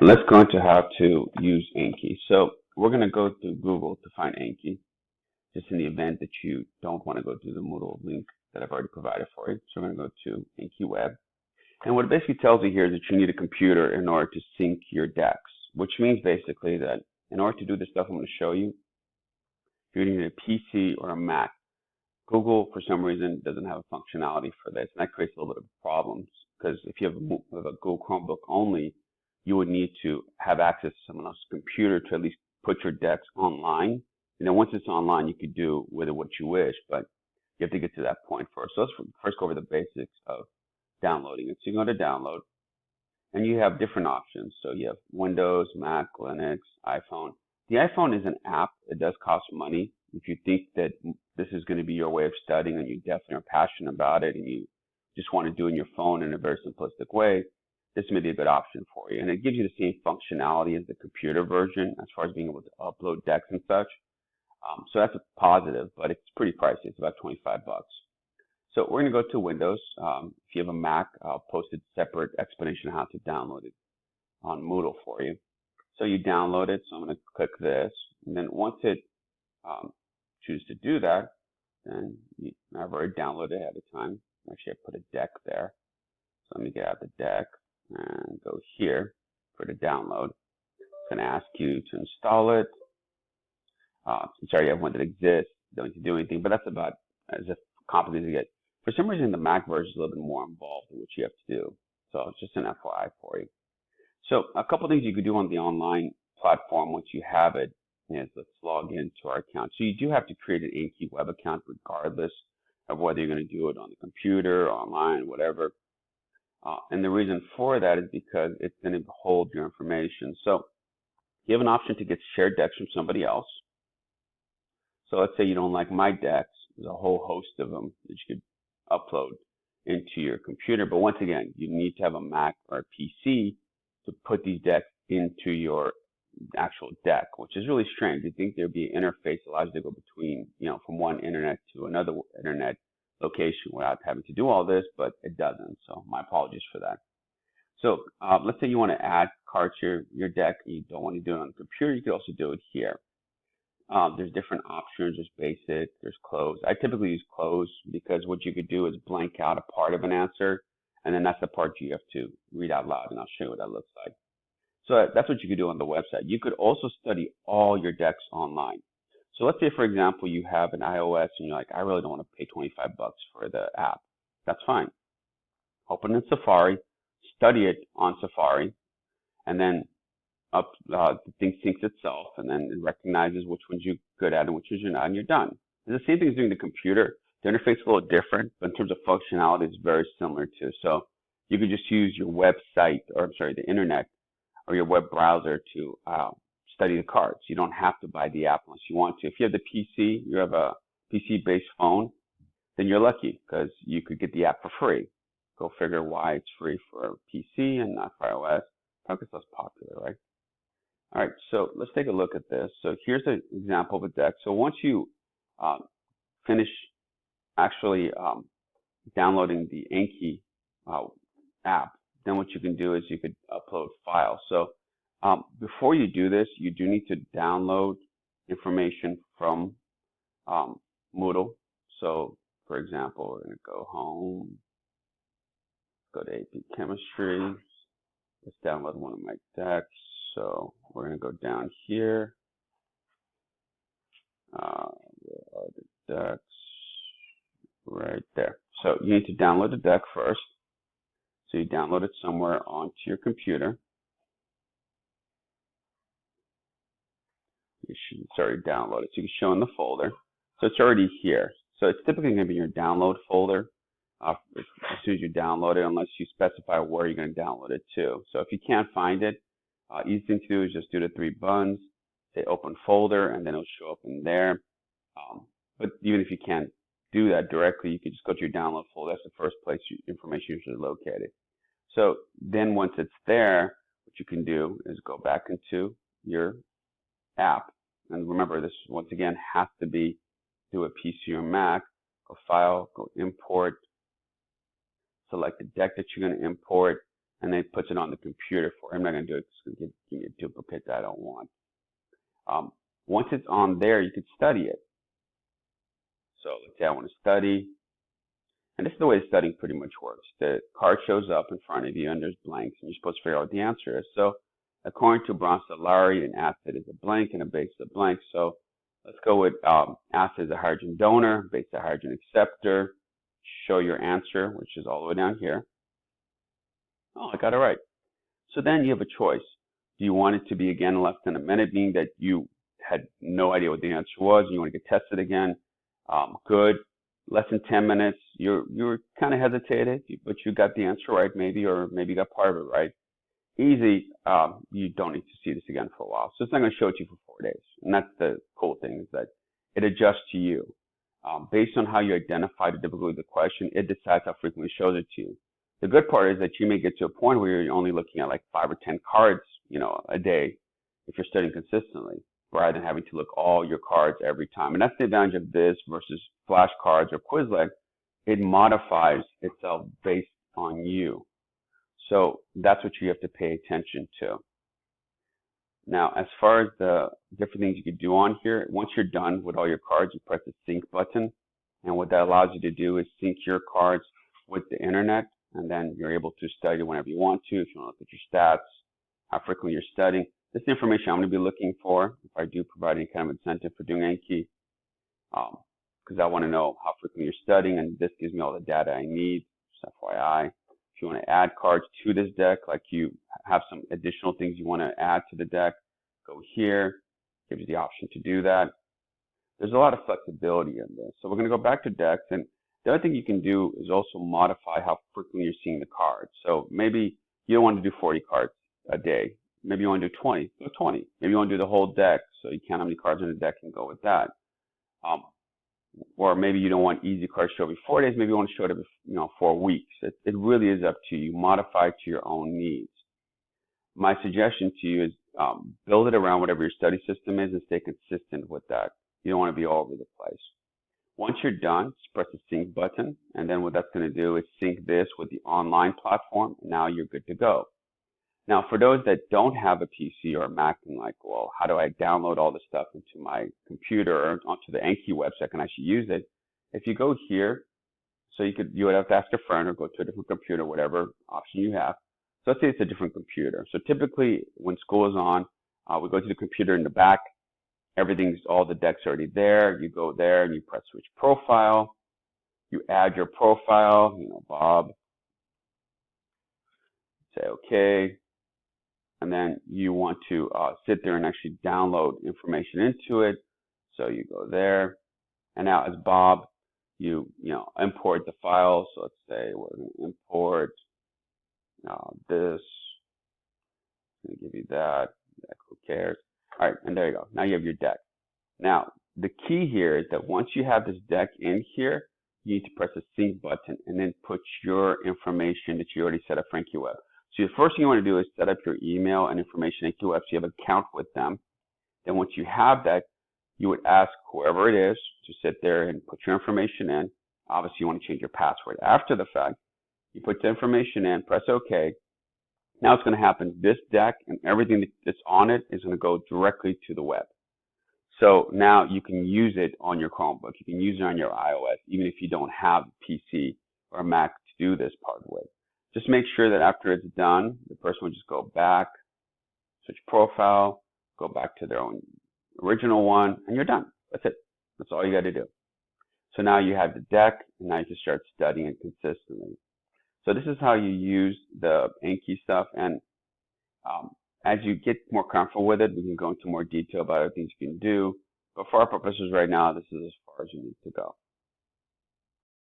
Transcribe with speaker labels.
Speaker 1: Let's go into how to use Anki. So we're going to go to Google to find Anki, just in the event that you don't want to go to the Moodle link that I've already provided for you. So we're going to go to Anki Web. And what it basically tells you here is that you need a computer in order to sync your decks, which means basically that in order to do the stuff I'm going to show you, you're going to need a PC or a Mac. Google, for some reason, doesn't have a functionality for this, and that creates a little bit of problems because if you have a Google Chromebook only, you would need to have access to someone else's computer to at least put your decks online. And then once it's online, you could do with it what you wish, but you have to get to that point first. So let's first go over the basics of downloading it. So you go to download, and you have different options. So you have Windows, Mac, Linux, iPhone. The iPhone is an app. It does cost money. If you think that this is going to be your way of studying and you definitely are passionate about it and you just want to do it on your phone in a very simplistic way, this may be a good option for you. And it gives you the same functionality as the computer version as far as being able to upload decks and such. So that's a positive, but it's pretty pricey. It's about 25 bucks. So we're going to go to Windows. If you have a Mac, I'll post a separate explanation on how to download it on Moodle for you. So you download it. So I'm going to click this. And then once it choose to do that, then I've already downloaded it ahead of time. Actually, I put a deck there. So let me get out the deck and go here for the download. It's going to ask you to install it. Since I already have one that exists, don't need to do anything, but that's about as complicated as it gets. For some reason, the Mac version is a little bit more involved in what you have to do. So it's just an FYI for you. So a couple things you could do on the online platform once you have it is let's log into our account. So you do have to create an Anki web account regardless of whether you're going to do it on the computer, online, whatever. And the reason for that is because it's going to hold your information. So you have an option to get shared decks from somebody else. So let's say you don't like my decks. There's a whole host of them that you could upload into your computer. But once again, you need to have a Mac or a PC to put these decks into your actual deck, which is really strange. You'd think there'd be an interface that allows you to go between, from one internet to another internet location without having to do all this, but it doesn't. So my apologies for that. So let's say you want to add cards to your deck and you don't want to do it on the computer. You could also do it here. There's different options. There's basic, there's close. I typically use close because what you could do is blank out a part of an answer, and then that's the part you have to read out loud, and I'll show you what that looks like. So that's what you could do on the website. You could also study all your decks online. So let's say, for example, you have an iOS and you're like, I really don't want to pay 25 bucks for the app. That's fine. Open in Safari, study it on Safari, and then the thing syncs itself, and then it recognizes which ones you're good at and which ones you're not, and you're done. And the same thing as doing the computer. The interface is a little different, but in terms of functionality, it's very similar too. So you could just use your website, the internet, or your web browser to study the cards. You don't have to buy the app unless you want to. If you have the PC, you have a PC-based phone, then you're lucky because you could get the app for free. Go figure why it's free for PC and not for iOS. Probably less popular, right? All right, so let's take a look at this. So here's an example of a deck. So once you finish actually downloading the Anki app, then what you can do is you could upload files. So before you do this, you do need to download information from Moodle. So for example, we're going to go home, go to AP Chemistry. Let's download one of my decks. So we're going to go down here. Where are the decks? Right there. So you need to download the deck first. So you download it somewhere onto your computer. It's already downloaded. So you can show in the folder. So it's already here. So it's typically going to be your download folder as soon as you download it, unless you specify where you're going to download it to. So if you can't find it, easy thing to do is just do the three buttons, say open folder, and then it'll show up in there. But even if you can't do that directly, you can just go to your download folder. That's the first place information is usually located. So then once it's there, what you can do is go back into your app. And remember, this once again has to be through a PC or Mac. Go File, go Import, select the deck that you're going to import, and then it puts it on the computer for him. I'm not going to do it. It's going to give me a duplicate that I don't want. Once it's on there, you could study it. So let's say I want to study. And this is the way studying pretty much works. The card shows up in front of you and there's blanks and you're supposed to figure out what the answer is. So according to Bronsolari, an acid is a blank and a base is a blank. So let's go with acid is a hydrogen donor, base is a hydrogen acceptor. Show your answer, which is all the way down here. Oh, I got it right. So then you have a choice. Do you want it to be again less than a minute, meaning that you had no idea what the answer was and you want to get tested again? Good. Less than 10 minutes, you were kind of hesitated, but you got the answer right maybe, or maybe you got part of it right. Easy, you don't need to see this again for a while. So it's not going to show it to you for 4 days. And that's the cool thing, is that it adjusts to you. Based on how you identify the difficulty of the question, it decides how frequently it shows it to you. The good part is that you may get to a point where you're only looking at like 5 or 10 cards, a day if you're studying consistently, rather than having to look all your cards every time. And that's the advantage of this versus flashcards or Quizlet. It modifies itself based on you. So that's what you have to pay attention to. Now, as far as the different things you could do on here, once you're done with all your cards, you press the sync button. And what that allows you to do is sync your cards with the internet. And then you're able to study whenever you want to. If you want to look at your stats, how frequently you're studying. This is the information I'm going to be looking for if I do provide any kind of incentive for doing Anki, because I want to know how frequently you're studying, and this gives me all the data I need, just FYI. If you want to add cards to this deck, like you have some additional things you want to add to the deck, go here, gives you the option to do that. There's a lot of flexibility in this. So we're going to go back to decks, and the other thing you can do is also modify how frequently you're seeing the cards. So maybe you don't want to do 40 cards a day. Maybe you want to do 20, go 20. Maybe you want to do the whole deck, so you count how many cards in the deck and go with that. Or maybe you don't want easy cards to show every 4 days. Maybe you want to show it every 4 weeks. It really is up to you. Modify to your own needs. My suggestion to you is build it around whatever your study system is and stay consistent with that. You don't want to be all over the place. Once you're done, just press the sync button, and then what that's going to do is sync this with the online platform. Now you're good to go. Now, for those that don't have a PC or a Mac and like, well, how do I download all this stuff into my computer or onto the Anki website and actually use it? If you go here, so you would have to ask a friend or go to a different computer, whatever option you have. So let's say it's a different computer. So typically when school is on, we go to the computer in the back. All the decks already there. You go there and you press switch profile. You add your profile, Bob. Say okay. And then you want to sit there and actually download information into it. So you go there. And now as Bob, you import the file. So let's say we're going to import this. I'm going to give you that. Who cares? All right, and there you go. Now you have your deck. Now, the key here is that once you have this deck in here, you need to press the sync button and then put your information that you already set up for Anki Web. So the first thing you want to do is set up your email and information Anki Web so you have an account with them. Then once you have that, you would ask whoever it is to sit there and put your information in. Obviously, you want to change your password after the fact. You put the information in, press OK. Now it's going to happen. This deck and everything that's on it is going to go directly to the web. So now you can use it on your Chromebook. You can use it on your iOS, even if you don't have a PC or a Mac to do this part with. Just make sure that after it's done, the person will just go back, switch profile, go back to their own original one, and you're done. That's it. That's all you got to do. So now you have the deck, and now you can start studying it consistently. So this is how you use the Anki stuff, and as you get more comfortable with it, we can go into more detail about other things you can do. But for our purposes right now, this is as far as you need to go.